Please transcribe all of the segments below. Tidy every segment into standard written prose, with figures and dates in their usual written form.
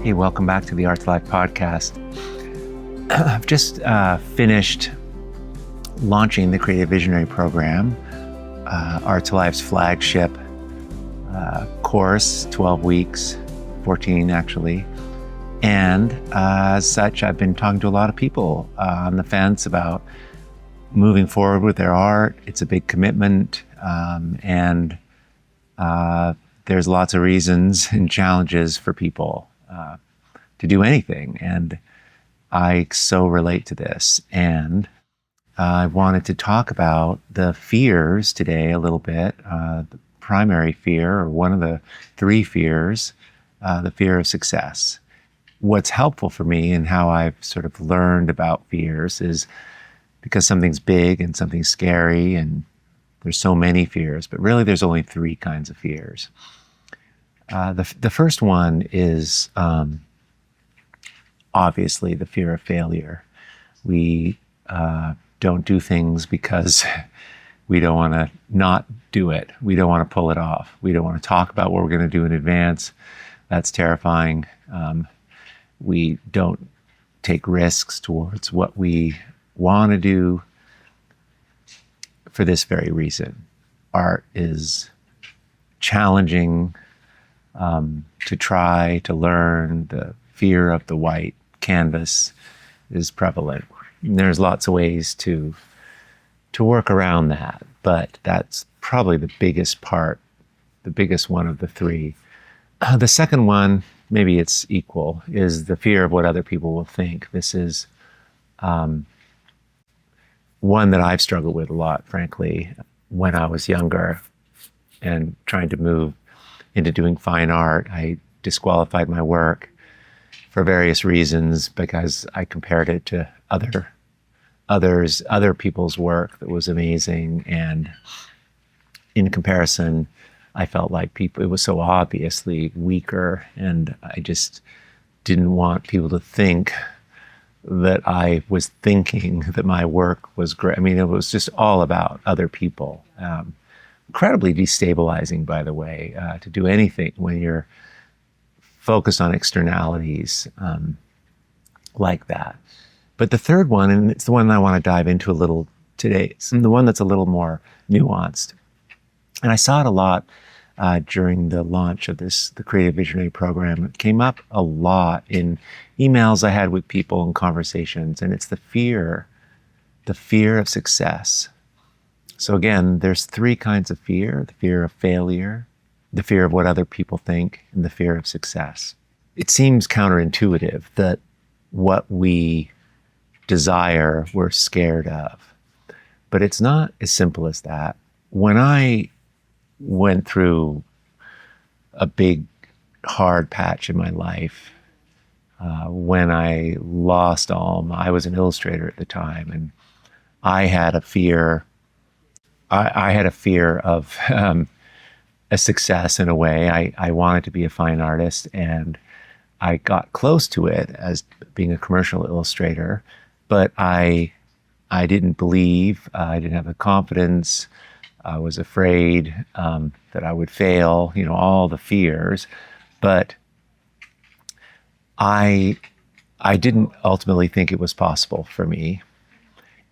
Hey, welcome back to the Art to Life podcast. I've just finished launching the Creative Visionary Program, Art to Life's flagship course, 12 weeks, 14 actually. And as such, I've been talking to a lot of people on the fence about moving forward with their art. It's a big commitment, and there's lots of reasons and challenges for people to do anything. And I so relate to this. And I wanted to talk about the fears today a little bit. The primary fear, or one of the three fears, the fear of success. What's helpful for me and how I've sort of learned about fears is because something's big and something's scary and there's so many fears, but really there's only three kinds of fears. The first one is obviously the fear of failure. We don't do things because we don't want to not do it. We don't want to pull it off. We don't want to talk about what we're going to do in advance. That's terrifying. We don't take risks towards what we want to do for this very reason. Art is challenging to try, to learn. The fear of the white canvas is prevalent. And there's lots of ways to work around that, but that's probably the biggest part, the biggest one of the three. The second one, maybe it's equal, is the fear of what other people will think. This is one that I've struggled with a lot, frankly, when I was younger and trying to move into doing fine art. I disqualified my work for various reasons because I compared it to other people's work that was amazing. And in comparison, I felt like it was so obviously weaker, and I just didn't want people to think that I was thinking that my work was great. I mean, it was just all about other people. Incredibly destabilizing, by the way, to do anything when you're focused on externalities like that. But the third one, and it's the one I want to dive into a little today, it's the one that's a little more nuanced. And I saw it a lot during the launch of the Creative Visionary Program. It came up a lot in emails I had with people and conversations, and it's the fear of success. So again, there's three kinds of fear: the fear of failure, the fear of what other people think, and the fear of success. It seems counterintuitive that what we desire, we're scared of. But it's not as simple as that. When I went through a big, hard patch in my life, when I lost I was an illustrator at the time, and I had a fear. I had a fear of a success in a way. I wanted to be a fine artist, and I got close to it as being a commercial illustrator, but I didn't believe, I didn't have the confidence. I was afraid that I would fail, all the fears. But I didn't ultimately think it was possible for me.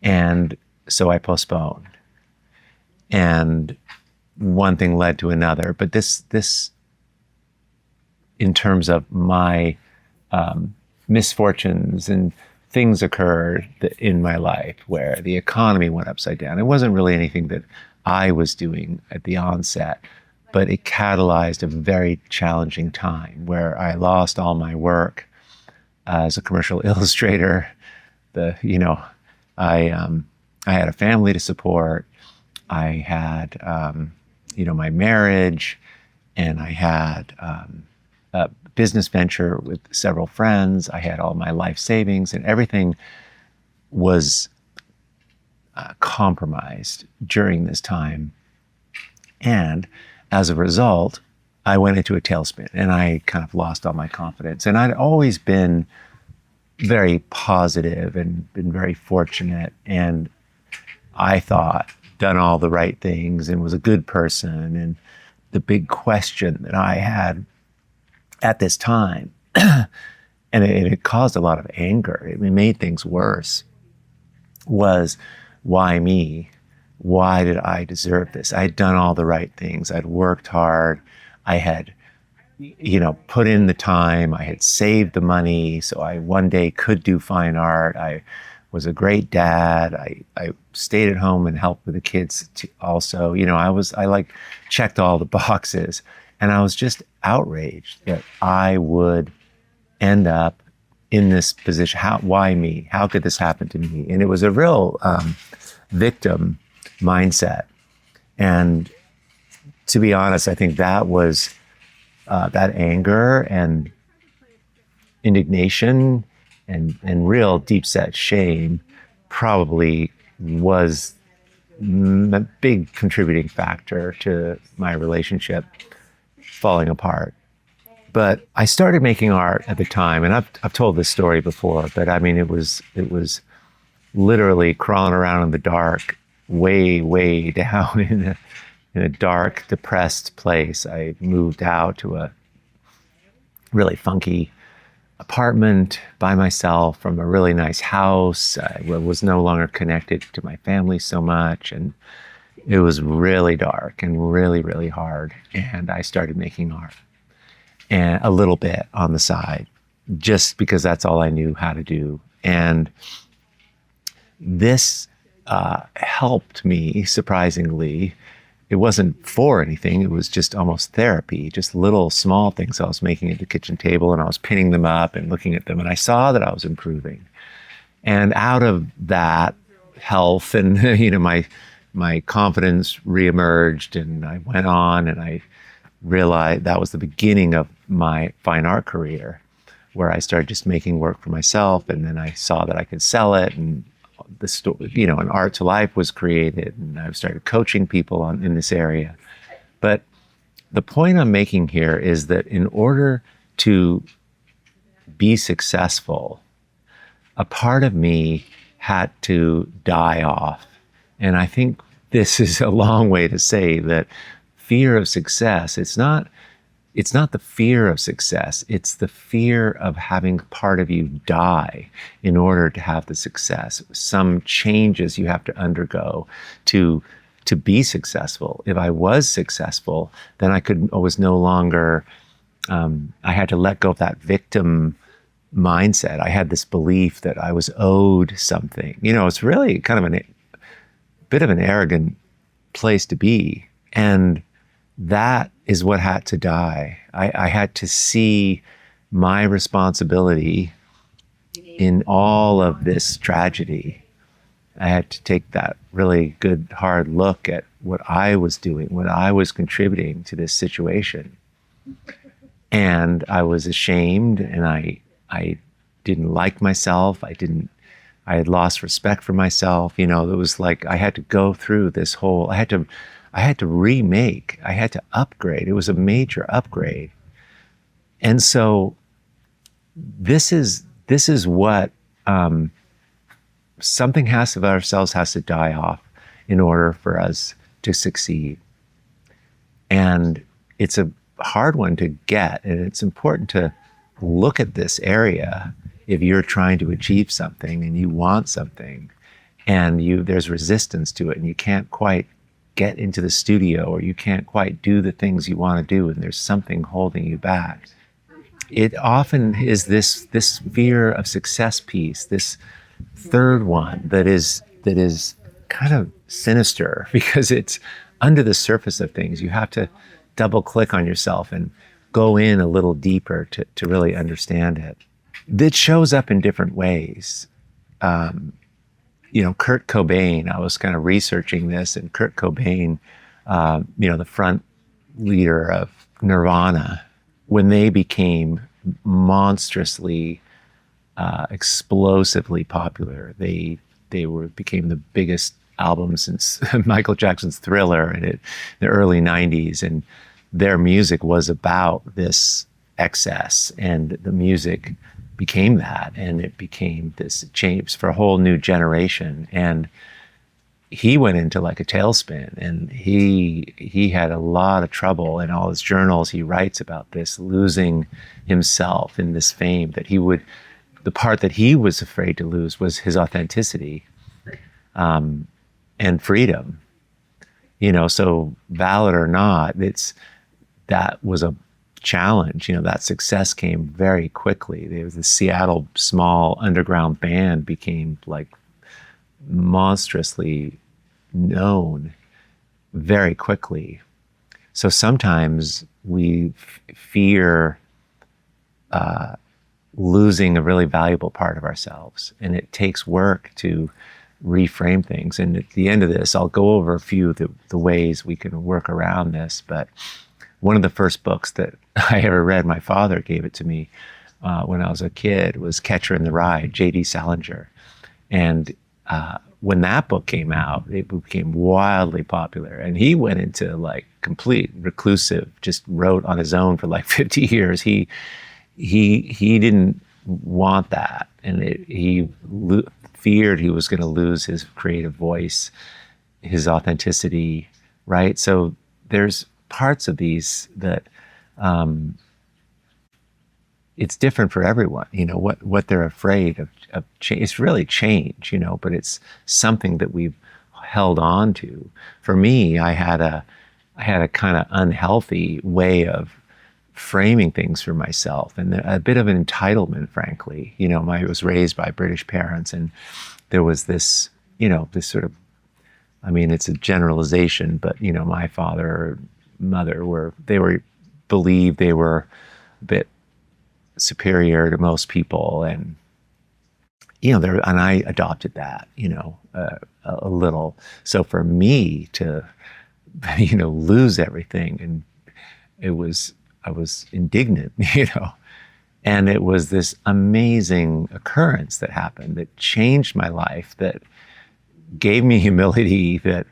And so I postponed. And one thing led to another. But this in terms of my misfortunes, and things occurred in my life where the economy went upside down. It wasn't really anything that I was doing at the onset, but it catalyzed a very challenging time where I lost all my work as a commercial illustrator. I had a family to support. I had, my marriage, and I had a business venture with several friends. I had all my life savings, and everything was compromised during this time. And as a result, I went into a tailspin, and I kind of lost all my confidence. And I'd always been very positive and been very fortunate, and I thought done all the right things and was a good person. And the big question that I had at this time and it caused a lot of anger. It made things worse. Was, why me? Why did I deserve this? I had done all the right things. I'd worked hard. I had, put in the time. I had saved the money so I one day could do fine art. I was a great dad. I stayed at home and helped with the kids also. I like checked all the boxes, and I was just outraged that I would end up in this position. Why me? How could this happen to me? And it was a real victim mindset. And to be honest, I think that was that anger and indignation and real deep set shame probably was a big contributing factor to my relationship falling apart. But I started making art at the time, and I've told this story before, but I mean, it was literally crawling around in the dark, way down in a dark, depressed place. I moved out to a really funky apartment by myself from a really nice house. I was no longer connected to my family so much, and it was really dark and really hard. And I started making art, and a little bit on the side, just because that's all I knew how to do. And this helped me, surprisingly. It wasn't for anything. It was just almost therapy, just little small things I was making at the kitchen table, and I was pinning them up and looking at them, and I saw that I was improving. And out of that health and my confidence reemerged, and I went on, and I realized that was the beginning of my fine art career, where I started just making work for myself, and then I saw that I could sell it, and an art to life was created, and I started coaching people in this area. But the point I'm making here is that in order to be successful, a part of me had to die off. And I think this is a long way to say that fear of success, it's not the fear of success, it's the fear of having part of you die in order to have the success. Some changes you have to undergo to be successful. If I was successful, then I was no longer, I had to let go of that victim mindset. I had this belief that I was owed something. It's really kind of a bit of an arrogant place to be. And that is what had to die. I had to see my responsibility in all of this tragedy. I had to take that really good, hard look at what I was doing, what I was contributing to this situation. And I was ashamed, and I didn't like myself. I had lost respect for myself. It was like I had to go through this whole, I had to remake, I had to upgrade. It was a major upgrade. And so this is what something of ourselves has to die off in order for us to succeed. And it's a hard one to get, and it's important to look at this area if you're trying to achieve something and you want something, and there's resistance to it, and you can't quite get into the studio, or you can't quite do the things you want to do, and there's something holding you back. It often is this fear of success piece, this third one that is kind of sinister, because it's under the surface of things. You have to double click on yourself and go in a little deeper to really understand it. It shows up in different ways. Kurt Cobain, I was kind of researching this, and Kurt Cobain, the front leader of Nirvana, when they became monstrously, explosively popular, they became the biggest album since Michael Jackson's Thriller in the early 90s. And their music was about this excess, and the music became that, and it became this change for a whole new generation. And he went into like a tailspin, and he had a lot of trouble. In all his journals, he writes about this, losing himself in this fame, that he would, the part that he was afraid to lose was his authenticity, and freedom. So valid or not, that was a challenge. That success came very quickly. There was the Seattle small underground band became like monstrously known very quickly. So sometimes we fear losing a really valuable part of ourselves, and it takes work to reframe things. And at the end of this, I'll go over a few of the ways we can work around this. But one of the first books that I ever read, my father gave it to me when I was a kid, was Catcher in the Rye, J.D. Salinger. And when that book came out, it became wildly popular. And he went into like complete reclusive, just wrote on his own for like 50 years. He didn't want that. And he feared he was going to lose his creative voice, his authenticity, right? So there's parts of these that it's different for everyone, what they're afraid of it's really change, but it's something that we've held on to. For me, I had a kind of unhealthy way of framing things for myself, and a bit of an entitlement, frankly. I was raised by British parents, and there was this, this sort of, it's a generalization, but, my father or mother believed they were a bit superior to most people, and and I adopted that, a little. So for me to, lose everything, and I was indignant, and it was this amazing occurrence that happened that changed my life, that gave me humility, that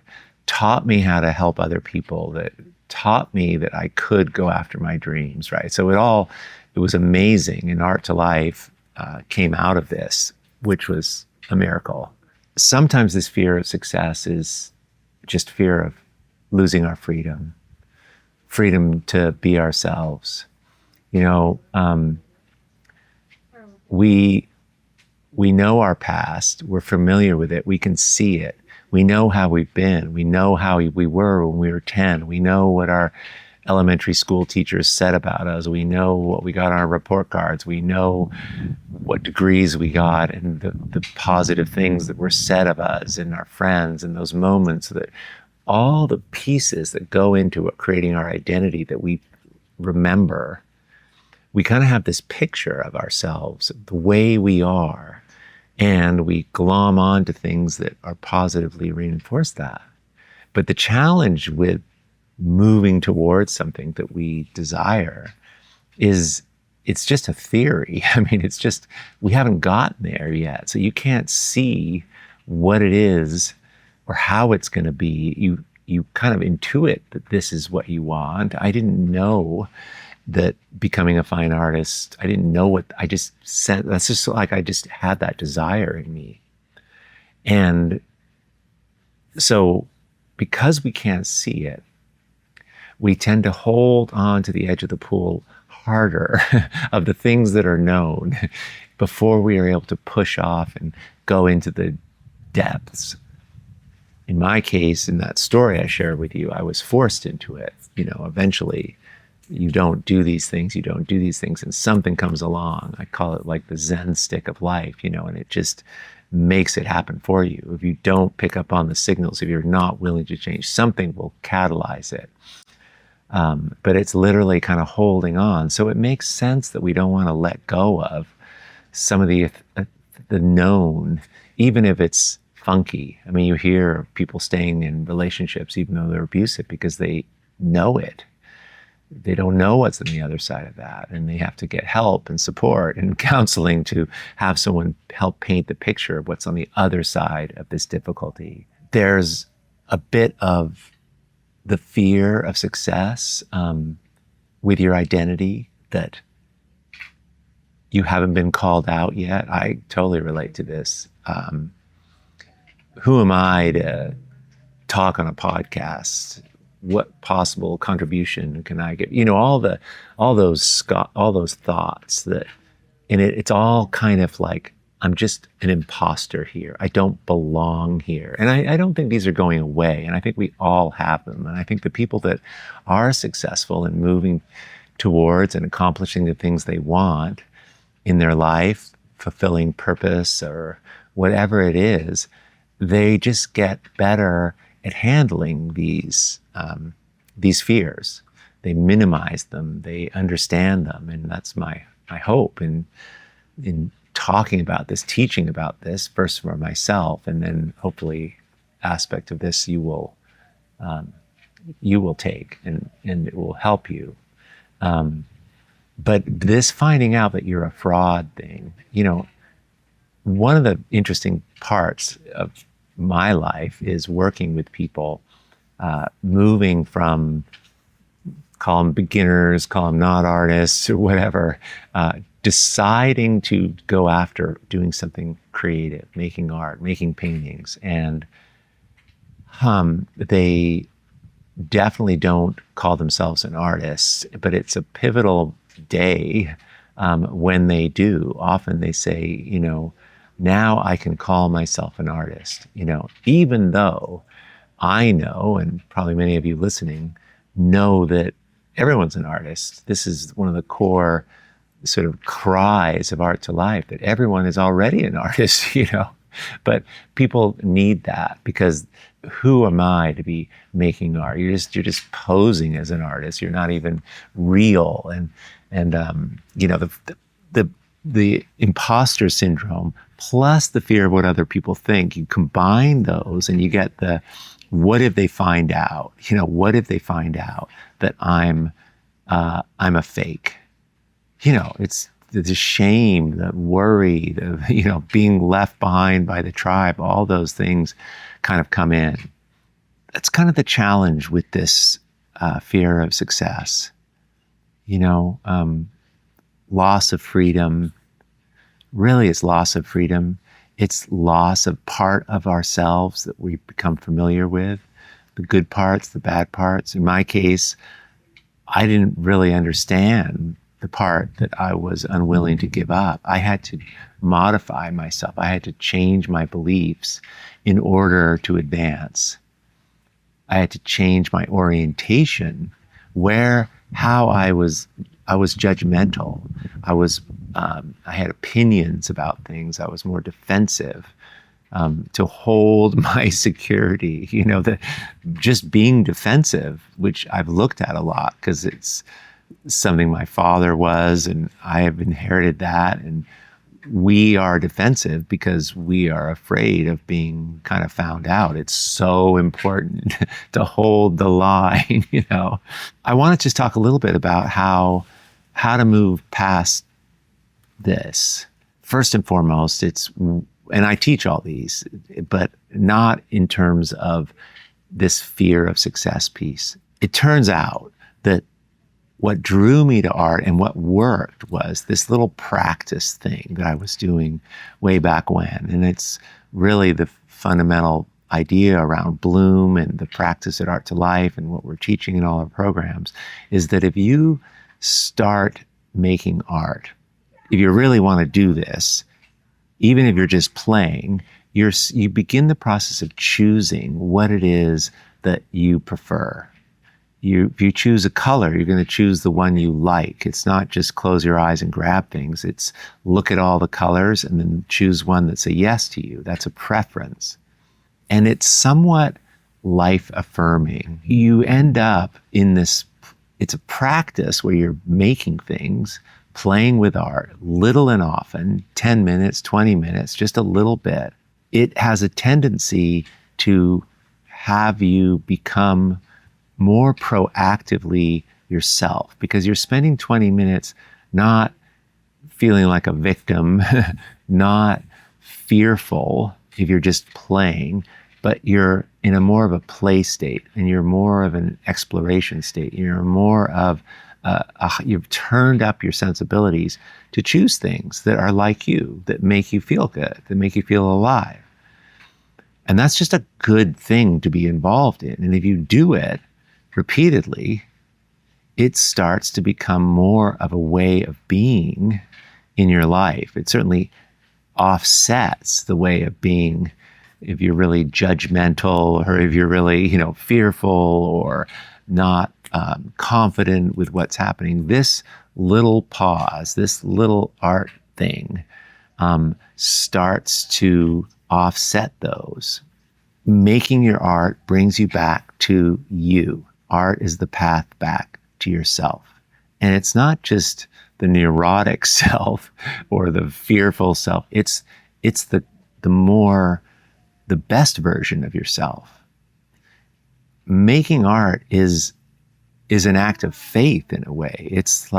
taught me how to help other people, that taught me that I could go after my dreams, right? So it was amazing. And Art to Life came out of this, which was a miracle. Sometimes this fear of success is just fear of losing our freedom to be ourselves. We know our past, we're familiar with it, we can see it. We know how we've been, we know how we were when we were 10, we know what our elementary school teachers said about us, we know what we got on our report cards, we know what degrees we got, and the positive things that were said of us and our friends, and those moments, that all the pieces that go into it, creating our identity that we remember. We kind of have this picture of ourselves, the way we are, and we glom on to things that are positively reinforce that. But the challenge with moving towards something that we desire is it's just a theory. It's just, we haven't gotten there yet. So you can't see what it is or how it's going to be. You kind of intuit that this is what you want. I didn't know that becoming a fine artist, I didn't know what, I just said, that's just like, I just had that desire in me. And so because we can't see it, we tend to hold on to the edge of the pool harder of the things that are known before we are able to push off and go into the depths. In my case, in that story I shared with you, I was forced into it. Eventually, you don't do these things, and something comes along. I call it like the Zen stick of life, and it just makes it happen for you. If you don't pick up on the signals, if you're not willing to change, something will catalyze it. But it's literally kind of holding on. So it makes sense that we don't want to let go of some of the known, even if it's funky. You hear of people staying in relationships even though they're abusive because they know it. They don't know what's on the other side of that, and they have to get help and support and counseling to have someone help paint the picture of what's on the other side of this difficulty. There's a bit of the fear of success with your identity, that you haven't been called out yet. I totally relate to this. Who am I to talk on a podcast? What possible contribution can I give? All those thoughts that, and it's all kind of like, I'm just an imposter here. I don't belong here. And I don't think these are going away. And I think we all have them. And I think the people that are successful in moving towards and accomplishing the things they want in their life, fulfilling purpose or whatever it is, they just get better at handling these fears. They minimize them. They understand them. And that's my hope in talking about this, teaching about this, first for myself, and then hopefully aspect of this you will take and it will help you. But this finding out that you're a fraud thing, one of the interesting parts of my life is working with people, moving from, call them beginners, call them not artists or whatever, deciding to go after doing something creative, making art, making paintings. And they definitely don't call themselves an artist, but it's a pivotal day when they do. Often they say, now I can call myself an artist, even though I know, and probably many of you listening know, that everyone's an artist. This is one of the core sort of cries of Art to Life, that everyone is already an artist, but people need that, because who am I to be making art? You're just posing as an artist. You're not even real. And the imposter syndrome plus the fear of what other people think, you combine those and you get the, what if they find out? What if they find out that I'm a fake? It's the shame, the worry, the, being left behind by the tribe, all those things kind of come in. That's kind of the challenge with this fear of success. Loss of freedom. Really, it's loss of freedom. It's loss of part of ourselves that we become familiar with, the good parts, the bad parts. In my case, I didn't really understand the part that I was unwilling to give up. I had to modify myself. I had to change my beliefs in order to advance. I had to change my orientation, how I was judgmental. I had opinions about things. I was more defensive, to hold my security, just being defensive, which I've looked at a lot because it's something my father was, and I have inherited that. And we are defensive because we are afraid of being kind of found out. It's so important to hold the line, I want to just talk a little bit about how to move past this. First and foremost, and I teach all these, but not in terms of this fear of success piece. It turns out that what drew me to art and what worked was this little practice thing that I was doing way back when. And it's really the fundamental idea around Bloom and the practice at Art to Life and what we're teaching in all our programs, is that if you start making art, if you really want to do this, even if you're just playing, you begin the process of choosing what it is that you prefer. If you choose a color, you're going to choose the one you like. It's not just close your eyes and grab things. It's look at all the colors and then choose one that's a yes to you. That's a preference. And it's somewhat life affirming. You end up in this, it's a practice where you're making things, playing with art, little and often, 10 minutes, 20 minutes, just a little bit. It has a tendency to have you become more proactively yourself, because you're spending 20 minutes not feeling like a victim, not fearful if you're just playing, but you're in a more of a play state, and you're more of an exploration state. You're more of you've turned up your sensibilities to choose things that are like you, that make you feel good, that make you feel alive. And that's just a good thing to be involved in. And if you do it repeatedly, it starts to become more of a way of being in your life. It certainly offsets the way of being if you're really judgmental, or if you're really, fearful or not confident with what's happening. This little pause, this little art thing, starts to offset those. Making your art brings you back to you. Art is the path back to yourself. And it's not just the neurotic self or the fearful self. It's the best version of yourself. Making art is an act of faith in a way. It's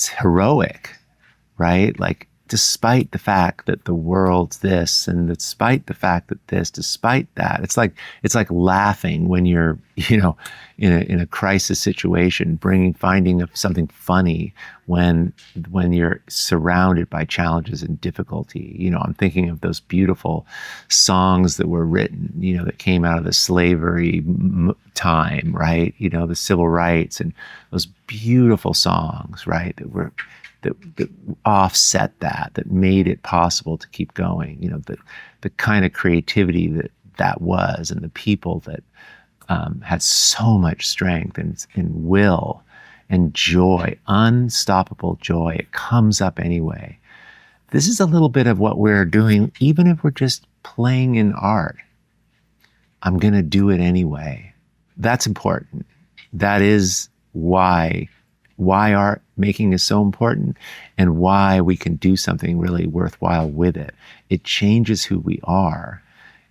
heroic, right? Like, despite the fact that the world's this, and despite the fact that this, despite that, it's like laughing when you're, in a crisis situation, finding something funny when you're surrounded by challenges and difficulty. I'm thinking of those beautiful songs that were written, that came out of the slavery time, right? The civil rights, and those beautiful songs, right? That offset that made it possible to keep going. The kind of creativity that was, and the people that had so much strength and will and joy, unstoppable joy. It comes up anyway. This is a little bit of what we're doing, even if we're just playing in art. I'm going to do it anyway. That's important. That is why art making is so important, and why we can do something really worthwhile with it. It changes who we are.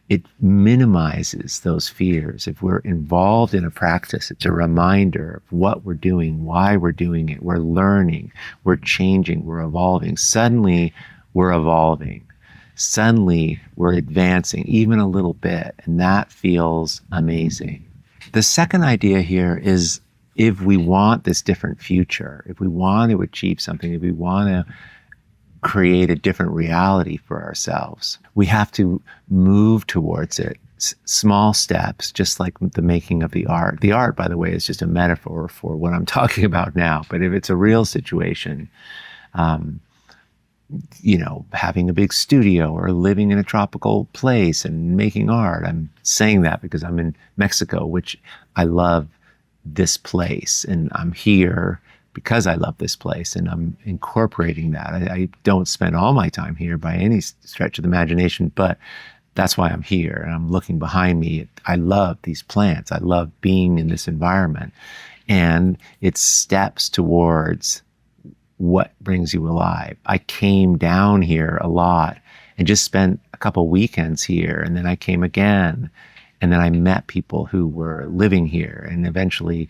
It minimizes those fears. If we're involved in a practice, it's a reminder of what we're doing, why we're doing it. We're learning, we're changing, we're evolving. Suddenly, we're evolving. Suddenly, we're advancing even a little bit, and that feels amazing. The second idea here is, if we want this different future, if we want to achieve something, if we want to create a different reality for ourselves, we have to move towards it. Small steps, just like the making of the art. The art, by the way, is just a metaphor for what I'm talking about now. But if it's a real situation, having a big studio or living in a tropical place and making art. I'm saying that because I'm in Mexico, which I love this place, and I'm here because I love this place, and I'm incorporating that. I don't spend all my time here by any stretch of the imagination, but that's why I'm here, and I'm looking behind me. I love these plants. I love being in this environment, and it steps towards what brings you alive. I came down here a lot and just spent a couple weekends here, and then I came again. And then I met people who were living here, and eventually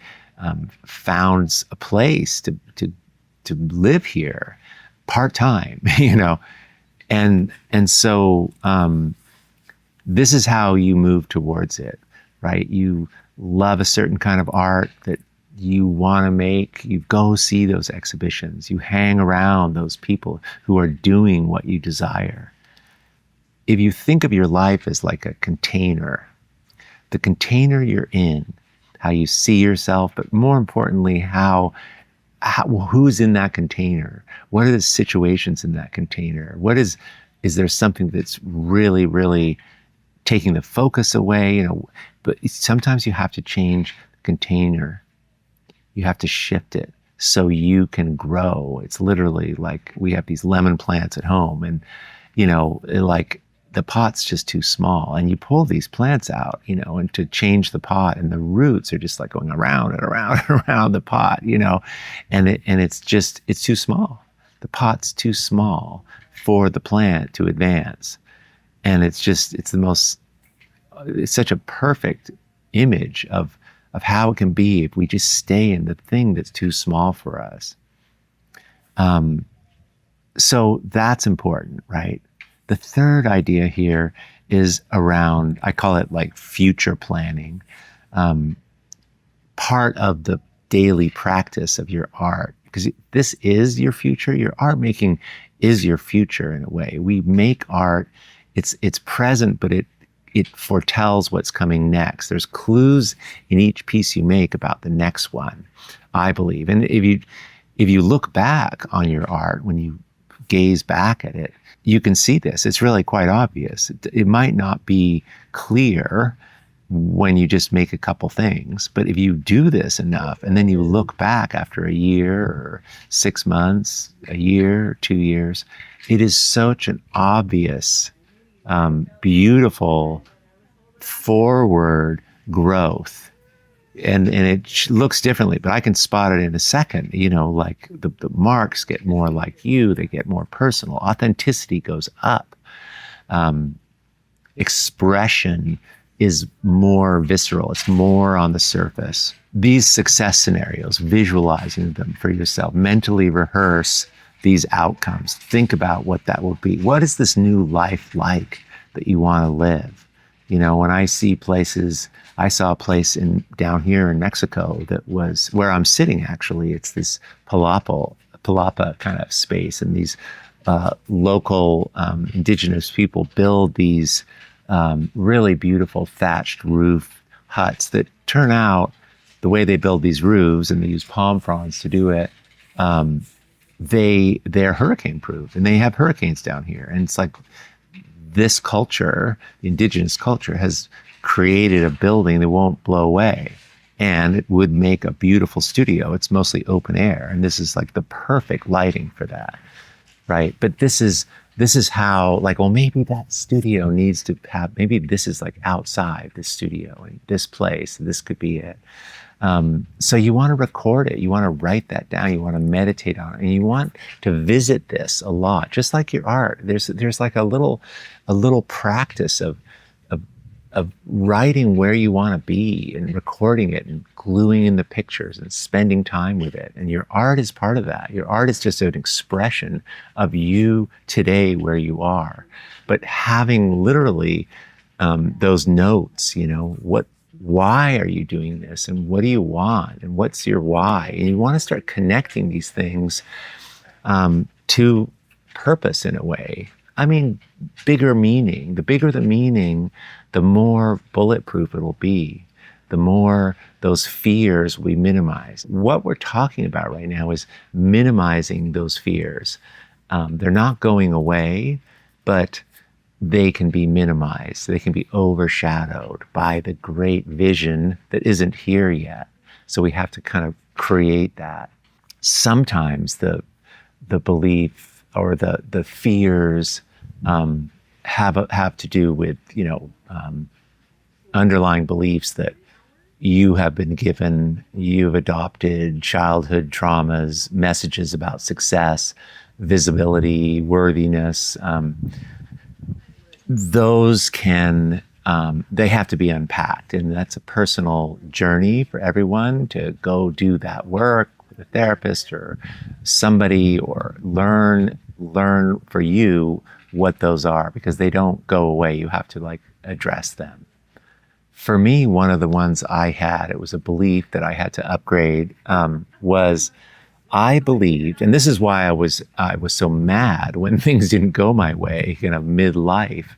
found a place to live here part-time, And so this is how you move towards it, right? You love a certain kind of art that you want to make. You go see those exhibitions. You hang around those people who are doing what you desire. If you think of your life as like a container, the container you're in, how you see yourself, but more importantly, who's in that container? What are the situations in that container? Is there something that's really, really taking the focus away? But sometimes you have to change the container. You have to shift it so you can grow. It's literally like we have these lemon plants at home, and the pot's just too small, and you pull these plants out, and to change the pot, and the roots are just like going around and around and around the pot, and it's too small. The pot's too small for the plant to advance. And it's such a perfect image of how it can be if we just stay in the thing that's too small for us. So that's important, right? The third idea here is around, I call it like future planning. Part of the daily practice of your art, because this is your future. Your art making is your future in a way. We make art, it's present, but it foretells what's coming next. There's clues in each piece you make about the next one, I believe. And if you look back on your art, when you gaze back at it, you can see this. It's really quite obvious. It might not be clear when you just make a couple things, but if you do this enough and then you look back after a year or 6 months, a year, 2 years, it is such an obvious, beautiful forward growth. And it looks differently, but I can spot it in a second. You know, like the marks get more like you, they get more personal. Authenticity goes up. Expression is more visceral. It's more on the surface. These success scenarios, visualizing them for yourself, mentally rehearse these outcomes. Think about what that will be. What is this new life like that you want to live? You know, when I see places, I saw a place down here in Mexico that was where I'm sitting, actually. It's this palapa kind of space, and these local indigenous people build these really beautiful thatched roof huts that turn out, the way they build these roofs, and they use palm fronds to do it, they're hurricane proof, and they have hurricanes down here. And it's like, this culture, the indigenous culture, has created a building that won't blow away, and it would make a beautiful studio. It's mostly open air, and this is like the perfect lighting for that, right? But this is how, like, well, maybe that studio needs to have, maybe this is like outside the studio, and this place, this could be it. So you want to record it, you want to write that down, you want to meditate on it, and you want to visit this a lot, just like your art. There's like a little practice of writing where you want to be and recording it and gluing in the pictures and spending time with it. And your art is part of that. Your art is just an expression of you today where you are. But having literally those notes, you know, why are you doing this, and what do you want, and what's your why? And you want to start connecting these things to purpose in a way. I mean, bigger meaning. The bigger the meaning, the more bulletproof it'll be, the more those fears we minimize. What we're talking about right now is minimizing those fears. They're not going away, but they can be minimized. They can be overshadowed by the great vision that isn't here yet. So we have to kind of create that. Sometimes the belief or the fears have to do with, you know, underlying beliefs that you have been given, you've adopted childhood traumas, messages about success, visibility, worthiness. Those can, they have to be unpacked. And that's a personal journey for everyone to go do that work with a therapist or somebody, or learn for you what those are, because they don't go away. You have to like address them. For me, one of the ones I had, it was a belief that I had to upgrade, was I believed, and this is why I was so mad when things didn't go my way, you know, midlife,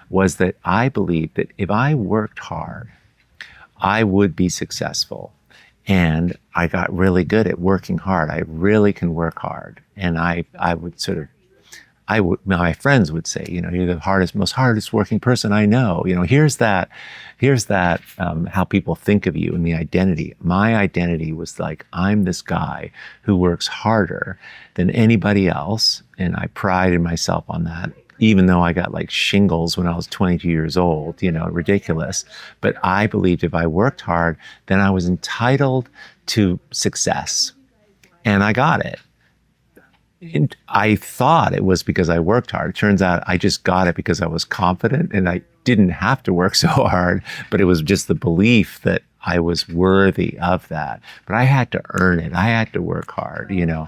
was that I believed that if I worked hard, I would be successful. And I got really good at working hard. I really can work hard. And I would sort of, my friends would say, you know, you're the most hardest working person I know. You know, here's that, how people think of you and the identity. My identity was like, I'm this guy who works harder than anybody else. And I prided myself on that, even though I got like shingles when I was 22 years old, you know, ridiculous. But I believed if I worked hard, then I was entitled to success. And I got it. And I thought it was because I worked hard. It turns out I just got it because I was confident, and I didn't have to work so hard, but it was just the belief that I was worthy of that. But I had to earn it. I had to work hard, you know.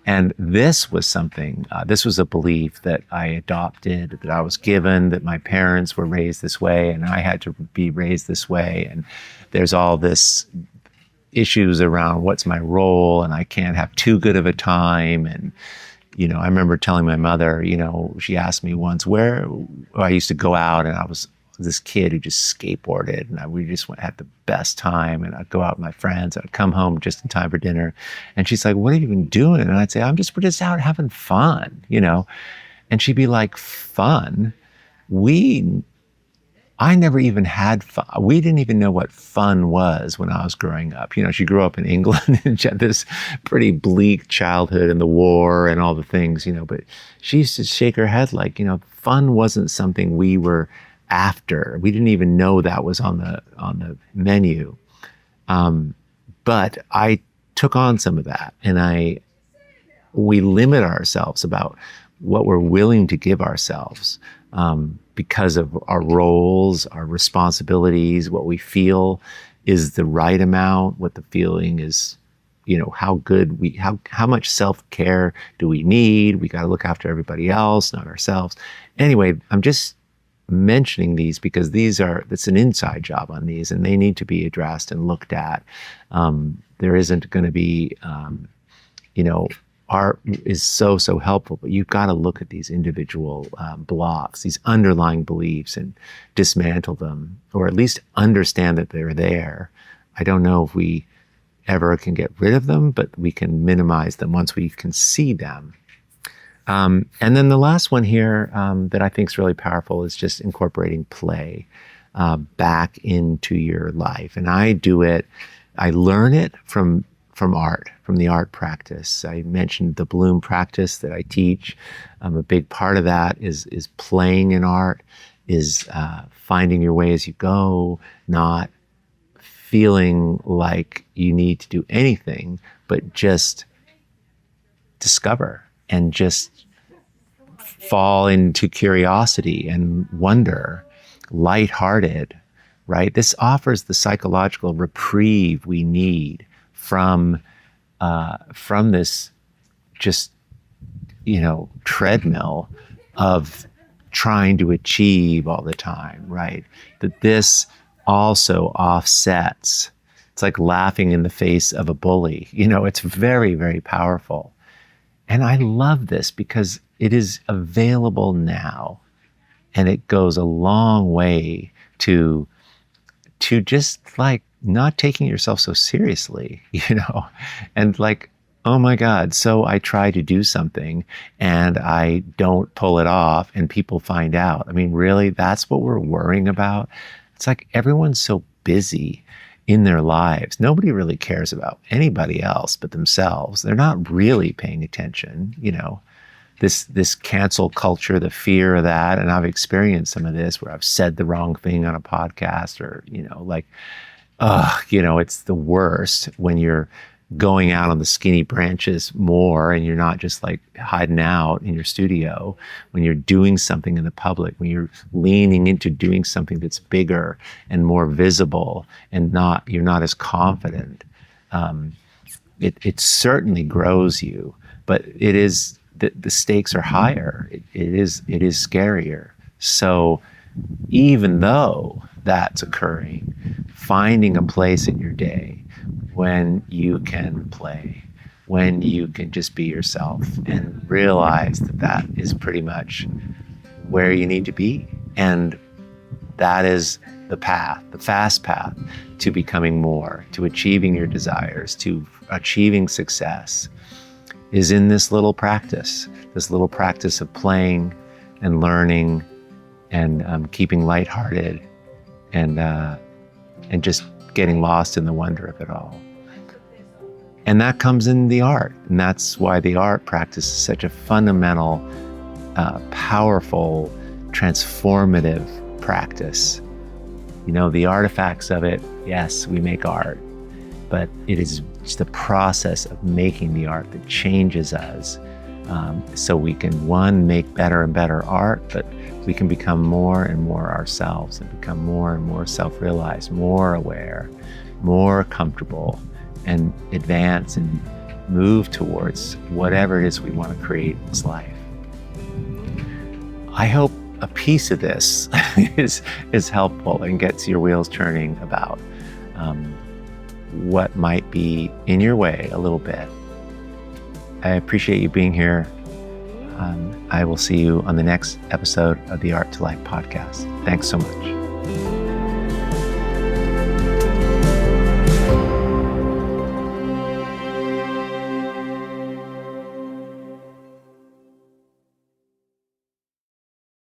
And this was something, this was a belief that I adopted, that I was given, that my parents were raised this way, and I had to be raised this way. And there's all this issues around what's my role, and I can't have too good of a time. And, you know, I remember telling my mother, you know, she asked me once where I used to go out, and I was this kid who just skateboarded, and we just had the best time. And I'd go out with my friends. I'd come home just in time for dinner, and she's like, "What have you been doing?" And I'd say, "We're just out having fun, you know." And she'd be like, "Fun? I never even had fun. We didn't even know what fun was when I was growing up." You know, she grew up in England and she had this pretty bleak childhood and the war and all the things, you know, but she used to shake her head like, you know, fun wasn't something we were after. We didn't even know that was on the menu. But I took on some of that, and we limit ourselves about what we're willing to give ourselves, because of our roles, our responsibilities, what we feel is the right amount, what the feeling is, you know, how much self-care do we need? We got to look after everybody else, not ourselves. Anyway, I'm just mentioning these because it's an inside job on these, and they need to be addressed and looked at. There isn't going to be, you know, art is so helpful, but you've got to look at these individual blocks, these underlying beliefs, and dismantle them, or at least understand that they're there. I don't know if we ever can get rid of them, but we can minimize them once we can see them. And then the last one here that I think is really powerful is just incorporating play back into your life. And I learn it from art, from the art practice. I mentioned the Bloom practice that I teach. A big part of that is playing in art, is finding your way as you go, not feeling like you need to do anything, but just discover and just fall into curiosity and wonder, lighthearted, right? This offers the psychological reprieve we need from this just, you know, treadmill of trying to achieve all the time, right? That this also offsets. It's like laughing in the face of a bully. You know, it's very, very powerful. And I love this because it is available now, and it goes a long way to just like not taking yourself so seriously, you know, and like, oh my God, so I try to do something and I don't pull it off and people find out. I mean, really, that's what we're worrying about? It's like everyone's so busy in their lives. Nobody really cares about anybody else but themselves. They're not really paying attention, you know. This cancel culture, the fear of that, and I've experienced some of this where I've said the wrong thing on a podcast, or, you know, like, you know, it's the worst when you're going out on the skinny branches more and you're not just like hiding out in your studio, when you're doing something in the public, when you're leaning into doing something that's bigger and more visible, and you're not as confident. It certainly grows you, but it is, the stakes are higher. It is scarier. So even though that's occurring, finding a place in your day when you can play, when you can just be yourself, and realize that is pretty much where you need to be. And that is the path, the fast path to becoming more, to achieving your desires, to achieving success, is in this little practice of playing and learning and keeping lighthearted and just getting lost in the wonder of it all. And that comes in the art. And that's why the art practice is such a fundamental, powerful, transformative practice. You know, the artifacts of it, yes, we make art, but it is just the process of making the art that changes us. So we can, one, make better and better art, but we can become more and more ourselves and become more and more self-realized, more aware, more comfortable, and advance and move towards whatever it is we want to create in this life. I hope a piece of this is helpful and gets your wheels turning about what might be in your way a little bit. I appreciate you being here. I will see you on the next episode of the Art to Life podcast. Thanks so much.